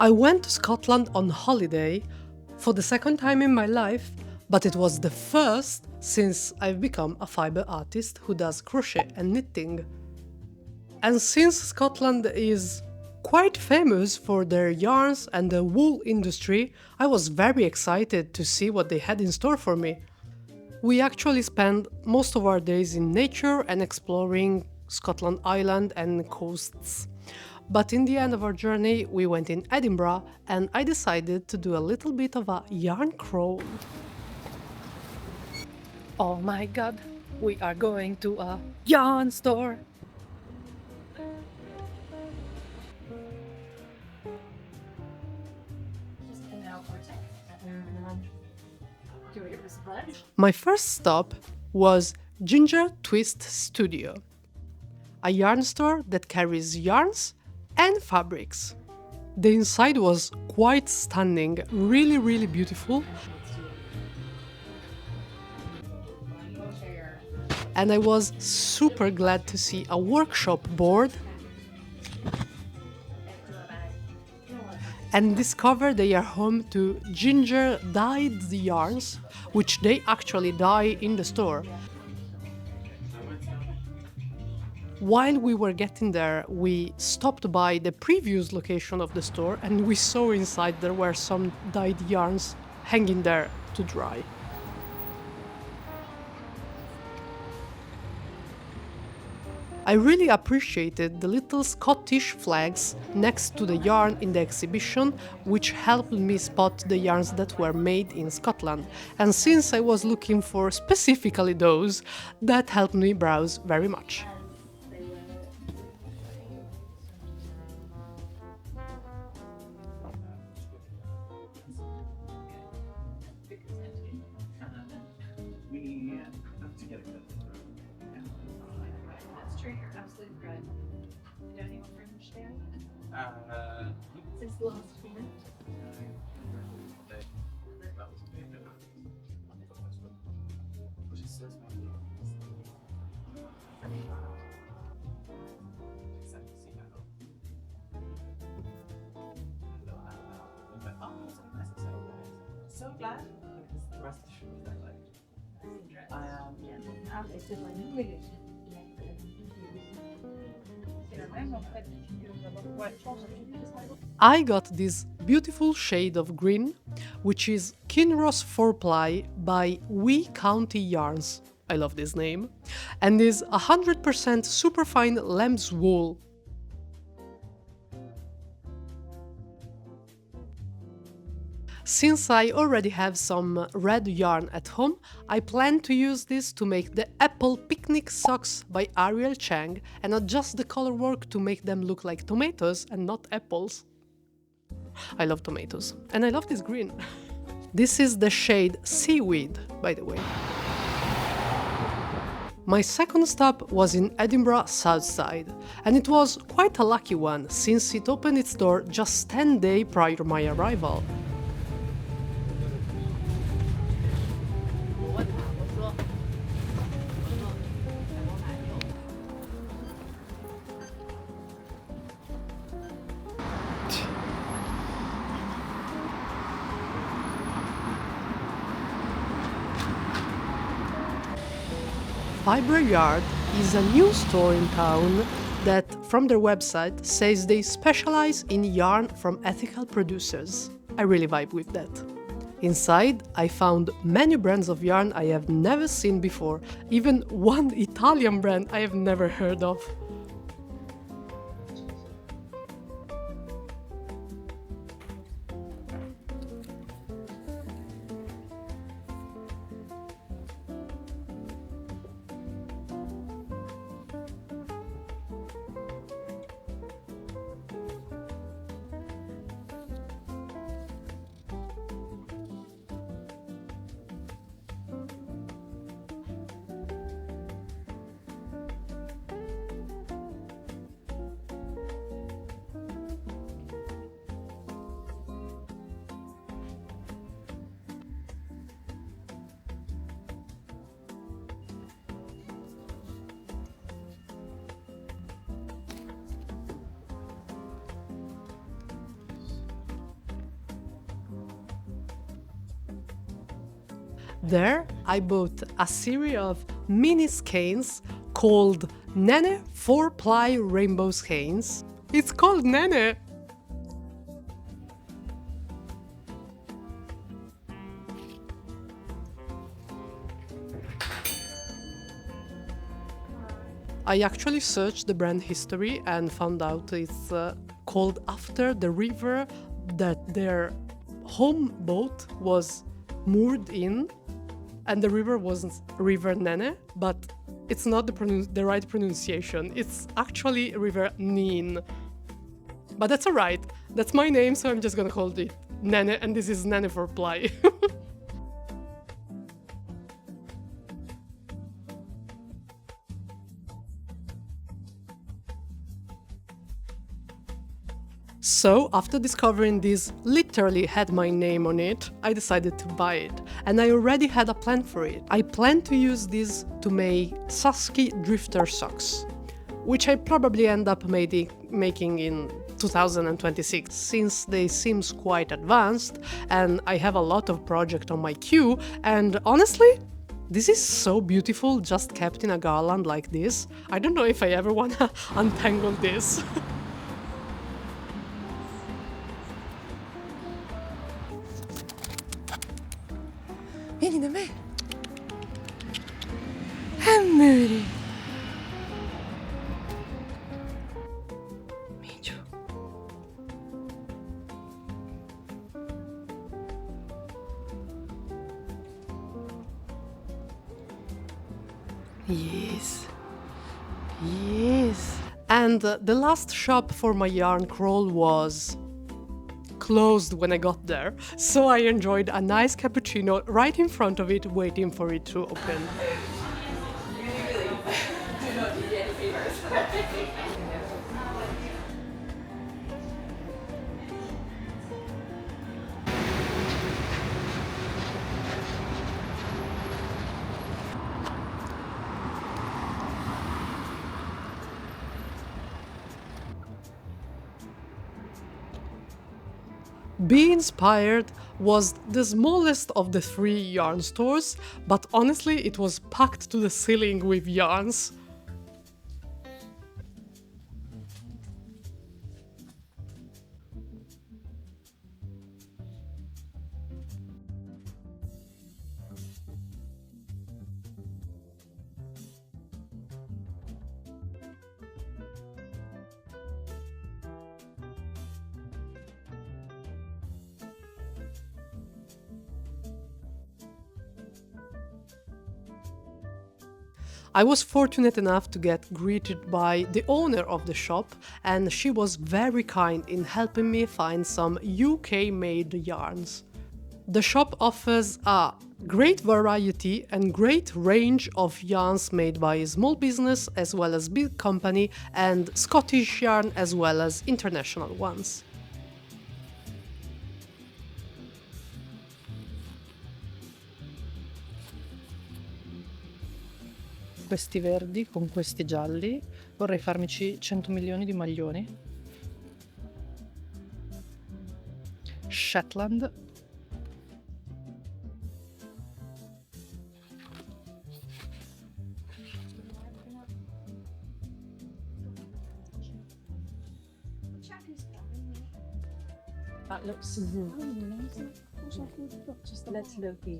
I went to Scotland on holiday for the second time in my life, but it was the first since I've become a fiber artist who does crochet and knitting. And since Scotland is quite famous for their yarns and the wool industry, I was very excited to see what they had in store for me. We actually spent most of our days in nature and exploring Scotland Island and coasts. But in the end of our journey, we went in Edinburgh and I decided to do a little bit of a yarn crawl. Oh my god, we are going to a yarn store! My first stop was Ginger Twist Studio, a yarn store that carries yarns and fabrics. The inside was quite stunning, really beautiful. And I was super glad to see a workshop board and discover they are home to ginger dyed yarns, which they actually dye in the store. While we were getting there, we stopped by the previous location of the store and we saw inside there were some dyed yarns hanging there to dry. I really appreciated the little Scottish flags next to the yarn in the exhibition, which helped me spot the yarns that were made in Scotland. And since I was looking for specifically those, that helped me browse very much. So glad. I got this beautiful shade of green, which is Kinross 4-ply by We County Yarns. I love this name. And is 100% superfine lamb's wool. Since I already have some red yarn at home, I plan to use this to make the apple picnic socks by Ariel Chang and adjust the color work to make them look like tomatoes and not apples. I love tomatoes. And I love this green. This is the shade Seaweed, by the way. My second stop was in Edinburgh South Side, and it was quite a lucky one since it opened its door just 10 days prior to my arrival. Fibre Yard is a new store in town that, from their website, says they specialize in yarn from ethical producers. I really vibe with that. Inside, I found many brands of yarn I have never seen before, even one Italian brand I have never heard of. There, I bought a series of mini skeins called Nene 4-ply rainbow skeins. It's called Nene! I actually searched the brand history and found out it's called after the river that their home boat was moored in, and the river wasn't River Nene, but it's not the right pronunciation. It's actually River Nin. But that's alright. That's my name, so I'm just gonna call it Nene, and this is Nene 4-ply. So, after discovering this literally had my name on it, I decided to buy it. And I already had a plan for it. I planned to use this to make Sasky drifter socks, which I probably end up making in 2026, since they seem quite advanced and I have a lot of projects on my queue, and honestly, this is so beautiful just kept in a garland like this. I don't know if I ever wanna untangle this. Vieni da me. Amore. Micio. Yes. Yes. And the last shop for my yarn crawl was closed when I got there, so I enjoyed a nice cappuccino right in front of it, waiting for it to open. Be Inspired was the smallest of the 3 yarn stores, but honestly it was packed to the ceiling with yarns. I was fortunate enough to get greeted by the owner of the shop, and she was very kind in helping me find some UK-made yarns. The shop offers a great variety and great range of yarns made by small business as well as big company, and Scottish yarn as well as international ones. Questi verdi con questi gialli, vorrei farmici 100 milioni di maglioni. Shetland. That looks let's look here.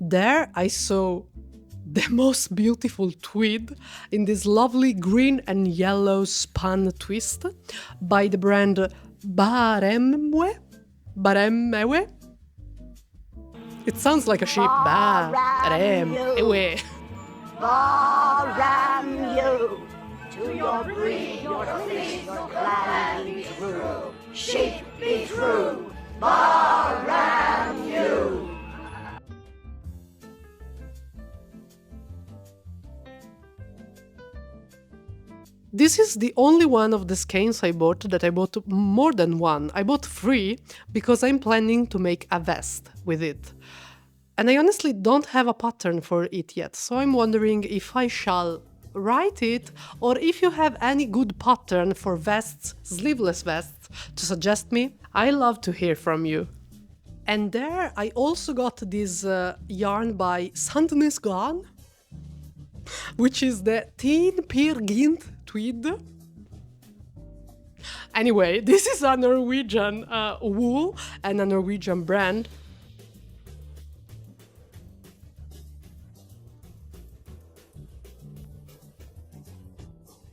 There I saw the most beautiful tweed in this lovely green and yellow spun twist by the brand Baremwe? It sounds like a sheep. Baremwe. Baram you to your breed, your fleece, your plan be true, shape be true, Baram you. This is the only one of the skeins I bought that I bought more than one. I bought 3 because I'm planning to make a vest with it. And I honestly don't have a pattern for it yet, so I'm wondering if I shall write it, or if you have any good pattern for vests, sleeveless vests, to suggest me. I love to hear from you. And there I also got this yarn by Sandnes Garn, which is the Teen Peer Gynt tweed. Anyway, this is a Norwegian wool and a Norwegian brand.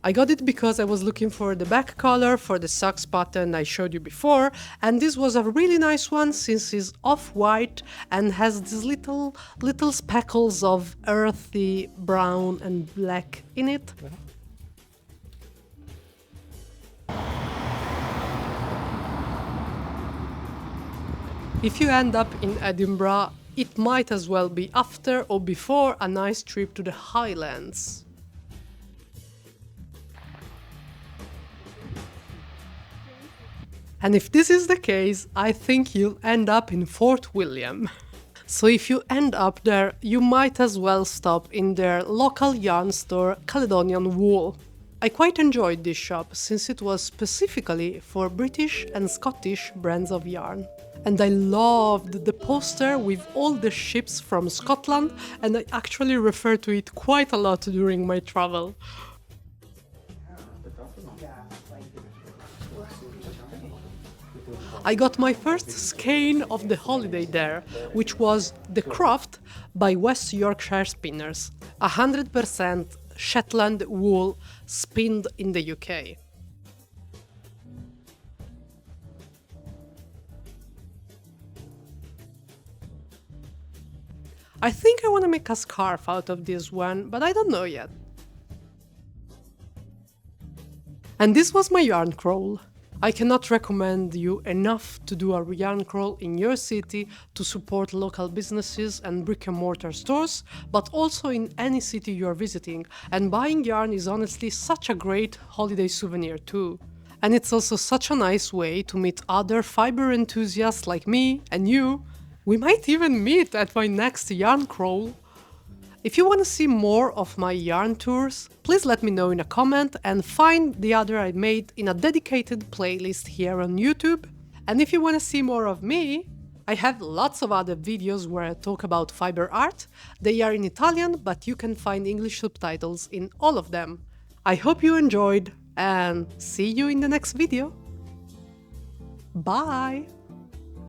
I got it because I was looking for the back color for the socks pattern I showed you before, and this was a really nice one since it's off-white and has these little speckles of earthy brown and black in it. If you end up in Edinburgh, it might as well be after or before a nice trip to the Highlands. And if this is the case, I think you'll end up in Fort William. So if you end up there, you might as well stop in their local yarn store, Caledonian Wool. I quite enjoyed this shop since it was specifically for British and Scottish brands of yarn. And I loved the poster with all the ships from Scotland, and I actually referred to it quite a lot during my travel. I got my first skein of the holiday there, which was The Croft by West Yorkshire Spinners, 100% Shetland wool spinned in the UK. I think I want to make a scarf out of this one, but I don't know yet. And this was my yarn crawl. I cannot recommend you enough to do a yarn crawl in your city to support local businesses and brick-and-mortar stores, but also in any city you're visiting, and buying yarn is honestly such a great holiday souvenir too. And it's also such a nice way to meet other fiber enthusiasts like me and you. We might even meet at my next yarn crawl. If you want to see more of my yarn tours, please let me know in a comment and find the other I made in a dedicated playlist here on YouTube. And if you want to see more of me, I have lots of other videos where I talk about fiber art. They are in Italian, but you can find English subtitles in all of them. I hope you enjoyed, and see you in the next video. Bye!